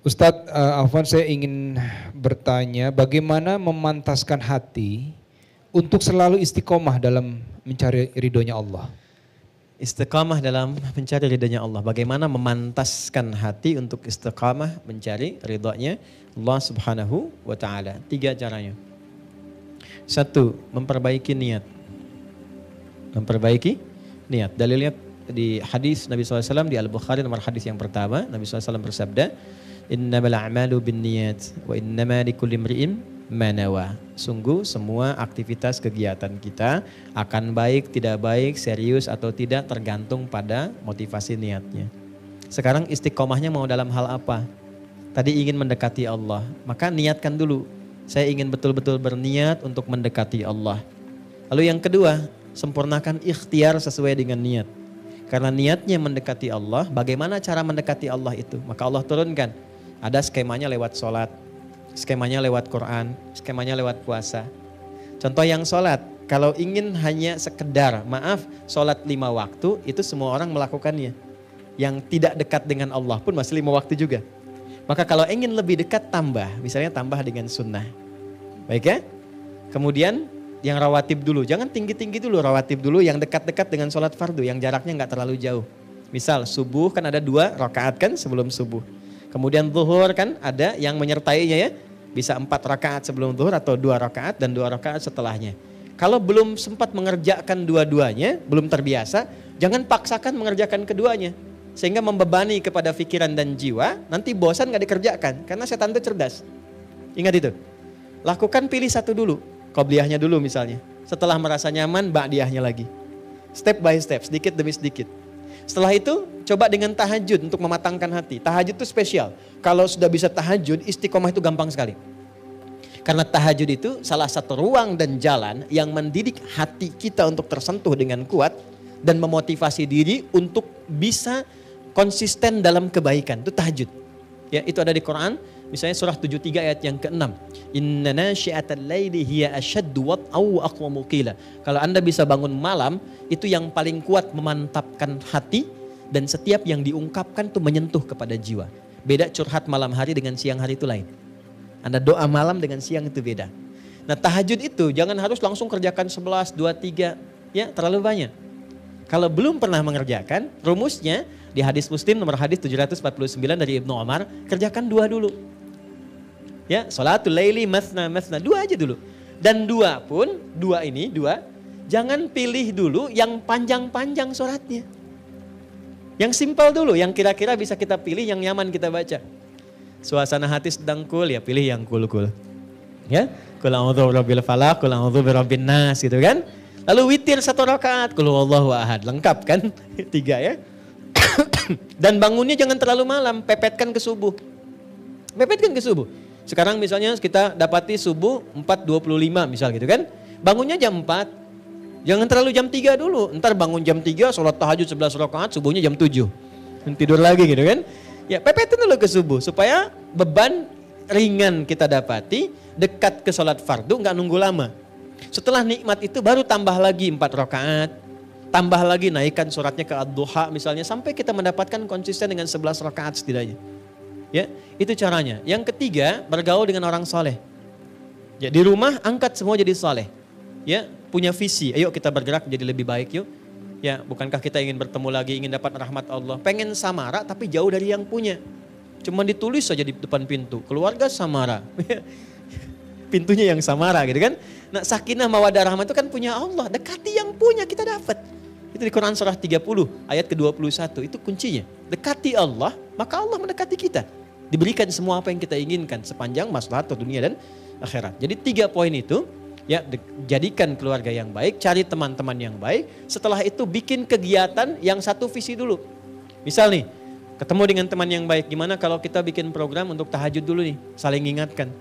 Ustadz, Afwan, saya ingin bertanya bagaimana memantaskan hati untuk selalu istiqomah dalam mencari ridhonya Allah. Istiqamah dalam mencari ridhonya Allah. Bagaimana memantaskan hati untuk istiqamah mencari ridhonya Allah Subhanahu wa taala. 3 caranya. 1, memperbaiki niat. Memperbaiki niat. Dalilnya di hadis Nabi SAW di Al-Bukhari nomor hadis yang pertama, Nabi SAW bersabda, "Innamal a'malu binniyat wa innama likulli imri'in ma nawa." Sungguh semua aktivitas kegiatan kita akan baik, tidak baik, serius atau tidak tergantung pada motivasi niatnya. Sekarang istiqomahnya mau dalam hal apa? Tadi ingin mendekati Allah, maka niatkan dulu. Saya ingin betul-betul berniat untuk mendekati Allah. Lalu yang kedua, sempurnakan ikhtiar sesuai dengan niat. Karena niatnya mendekati Allah, bagaimana cara mendekati Allah itu? Maka Allah turunkan. Ada skemanya lewat sholat, skemanya lewat Quran, skemanya lewat puasa. Contoh yang sholat, kalau ingin hanya sekedar, sholat 5 waktu, itu semua orang melakukannya. Yang tidak dekat dengan Allah pun masih 5 waktu juga. Maka kalau ingin lebih dekat tambah, misalnya tambah dengan sunnah. Baik ya? Kemudian yang rawatib dulu, jangan tinggi-tinggi dulu, rawatib dulu yang dekat-dekat dengan sholat fardu, yang jaraknya nggak terlalu jauh. Misal subuh kan ada 2 rakaat kan sebelum subuh. Kemudian zuhur kan ada yang menyertainya ya, bisa 4 rakaat sebelum zuhur atau 2 rakaat dan 2 rakaat setelahnya. Kalau belum sempat mengerjakan dua-duanya, belum terbiasa, jangan paksakan mengerjakan keduanya. Sehingga membebani kepada pikiran dan jiwa, nanti bosan gak dikerjakan. Karena setan itu cerdas. Ingat itu. Lakukan pilih satu dulu. Qobliyahnya dulu misalnya. Setelah merasa nyaman, ba'diyahnya lagi. Step by step, sedikit demi sedikit. Setelah itu, coba dengan tahajud untuk mematangkan hati. Tahajud itu spesial. Kalau sudah bisa tahajud, istiqomah itu gampang sekali. Karena tahajud itu salah satu ruang dan jalan yang mendidik hati kita untuk tersentuh dengan kuat. Dan memotivasi diri untuk bisa konsisten dalam kebaikan. Itu tahajud. Ya, itu ada di Quran. Misalnya surah 73 ayat yang ke-6. Inna nasyi'atal laili hiya asyaddu wat'aw wa aqwamu qila. Kalau Anda bisa bangun malam, itu yang paling kuat memantapkan hati dan setiap yang diungkapkan itu menyentuh kepada jiwa. Beda curhat malam hari dengan siang hari itu lain. Anda doa malam dengan siang itu beda. Nah, tahajud itu jangan harus langsung kerjakan 11, 2, 3, ya, terlalu banyak. Kalau belum pernah mengerjakan, rumusnya di hadis Muslim nomor hadis 749 dari Ibnu Umar, kerjakan 2 dulu. Ya, sholatul laili mathna, 2 aja dulu. Dan 2 pun, 2 jangan pilih dulu yang panjang-panjang sholatnya. Yang simpel dulu, yang kira-kira bisa kita pilih, yang nyaman kita baca. Suasana hati sedang cool, ya pilih yang cool-cool. Ya, qul a'udzu birabbil falaq, qul a'udzu birabbin nas gitu kan. Lalu witir 1 rakaat, qul huwallahu ahad, lengkap kan? 3 ya. Dan bangunnya jangan terlalu malam, pepetkan ke subuh. Pepetkan ke subuh. Sekarang misalnya kita dapati subuh 4.25 misal gitu kan. Bangunnya jam 4. Jangan terlalu jam 3 dulu. Ntar bangun jam 3, sholat tahajud 11 rakaat, subuhnya jam 7. Tidur lagi gitu kan. Ya pepetin dulu ke subuh supaya beban ringan kita dapati, dekat ke sholat fardu, nggak nunggu lama. Setelah nikmat itu baru tambah lagi 4 rakaat, tambah lagi naikkan suratnya ke ad-duha misalnya, sampai kita mendapatkan konsisten dengan 11 rakaat setidaknya. Ya, itu caranya. Yang ketiga, bergaul dengan orang soleh. Ya, di rumah angkat semua jadi soleh. Ya, punya visi, ayo kita bergerak jadi lebih baik yuk. Ya, bukankah kita ingin bertemu lagi, ingin dapat rahmat Allah. Pengen samara tapi jauh dari yang punya. Cuma ditulis saja di depan pintu, keluarga samara. Pintunya yang samara gitu kan. Nah, sakinah mawaddah rahmah itu kan punya Allah. Dekati yang punya kita dapat. Itu di Quran surah 30 ayat ke-21. Itu kuncinya. Dekati Allah, maka Allah mendekati kita. Diberikan semua apa yang kita inginkan sepanjang maslahat dunia dan akhirat. Jadi 3 poin itu, ya, jadikan keluarga yang baik, cari teman-teman yang baik. Setelah itu bikin kegiatan yang satu visi dulu. Misal nih, ketemu dengan teman yang baik. Gimana kalau kita bikin program untuk tahajud dulu nih, saling ingatkan.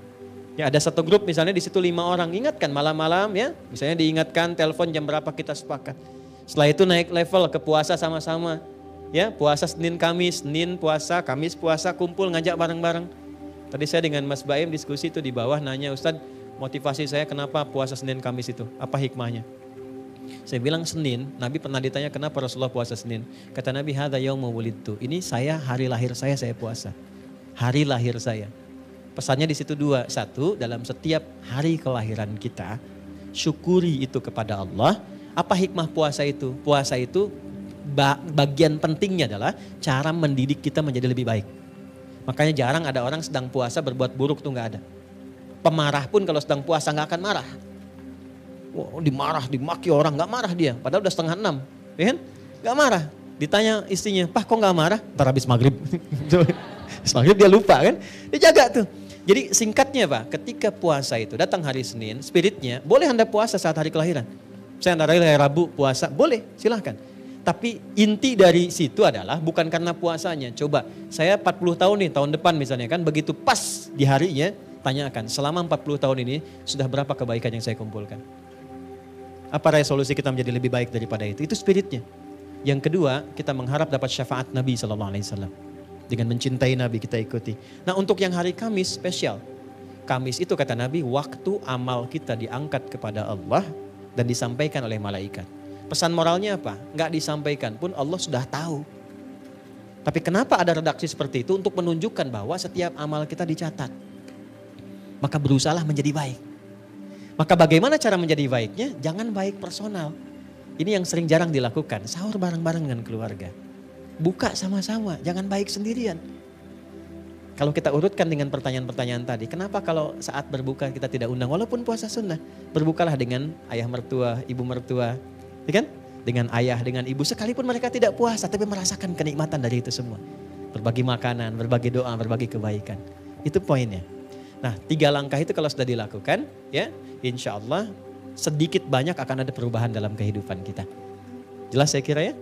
Ya, ada satu grup misalnya di situ 5 orang, ingatkan malam-malam ya, misalnya diingatkan telepon jam berapa kita sepakat. Setelah itu naik level ke puasa sama-sama. Ya, puasa Senin Kamis, Senin puasa, Kamis puasa, kumpul ngajak bareng-bareng. Tadi saya dengan Mas Baim diskusi itu di bawah nanya, Ustadz, motivasi saya kenapa puasa Senin Kamis itu? Apa hikmahnya? Saya bilang Senin, Nabi pernah ditanya kenapa Rasulullah puasa Senin. Kata Nabi, hadza yaumul wulidtu. Ini hari lahir saya puasa. hari lahir saya. Pesannya di situ dua. Satu, dalam setiap hari kelahiran kita, syukuri itu kepada Allah. Apa hikmah puasa itu? Puasa itu bagian pentingnya adalah cara mendidik kita menjadi lebih baik. Makanya jarang ada orang sedang puasa berbuat buruk tuh nggak ada. Pemarah pun kalau sedang puasa nggak akan marah. Wah, dimarah, dimaki orang nggak marah dia. Padahal udah 5:30, ya kan? Nggak marah. Ditanya istrinya, "Pak kok nggak marah?" Ntar habis maghrib. Habis maghrib dia lupa kan? Dia jaga tuh. Jadi singkatnya Pak, ketika puasa itu datang hari Senin, spiritnya boleh Anda puasa saat hari kelahiran. Saya Anda hari Rabu puasa, boleh silahkan. Tapi inti dari situ adalah bukan karena puasanya. Coba saya 40 tahun nih, tahun depan misalnya kan, begitu pas di harinya, tanyakan selama 40 tahun ini sudah berapa kebaikan yang saya kumpulkan. Apa resolusi kita menjadi lebih baik daripada itu? Itu spiritnya. Yang kedua, kita mengharap dapat syafaat Nabi SAW. Dengan mencintai Nabi kita ikuti. Nah untuk yang hari Kamis spesial. Kamis itu kata Nabi waktu amal kita diangkat kepada Allah dan disampaikan oleh malaikat. Pesan moralnya apa? Nggak disampaikan pun Allah sudah tahu. Tapi kenapa ada redaksi seperti itu? Untuk menunjukkan bahwa setiap amal kita dicatat. Maka berusahalah menjadi baik. Maka bagaimana cara menjadi baiknya? Jangan baik personal. Ini yang sering jarang dilakukan. Sahur bareng-bareng dengan keluarga. Buka sama-sama, jangan baik sendirian. Kalau kita urutkan dengan pertanyaan-pertanyaan tadi, kenapa kalau saat berbuka kita tidak undang walaupun puasa sunnah? Berbukalah dengan ayah mertua, ibu mertua, ya kan? Dengan ayah, dengan ibu, sekalipun mereka tidak puasa tapi merasakan kenikmatan dari itu semua. Berbagi makanan, berbagi doa, berbagi kebaikan. Itu poinnya. Nah 3 langkah itu kalau sudah dilakukan, ya insya Allah sedikit banyak akan ada perubahan dalam kehidupan kita. Jelas saya kira ya?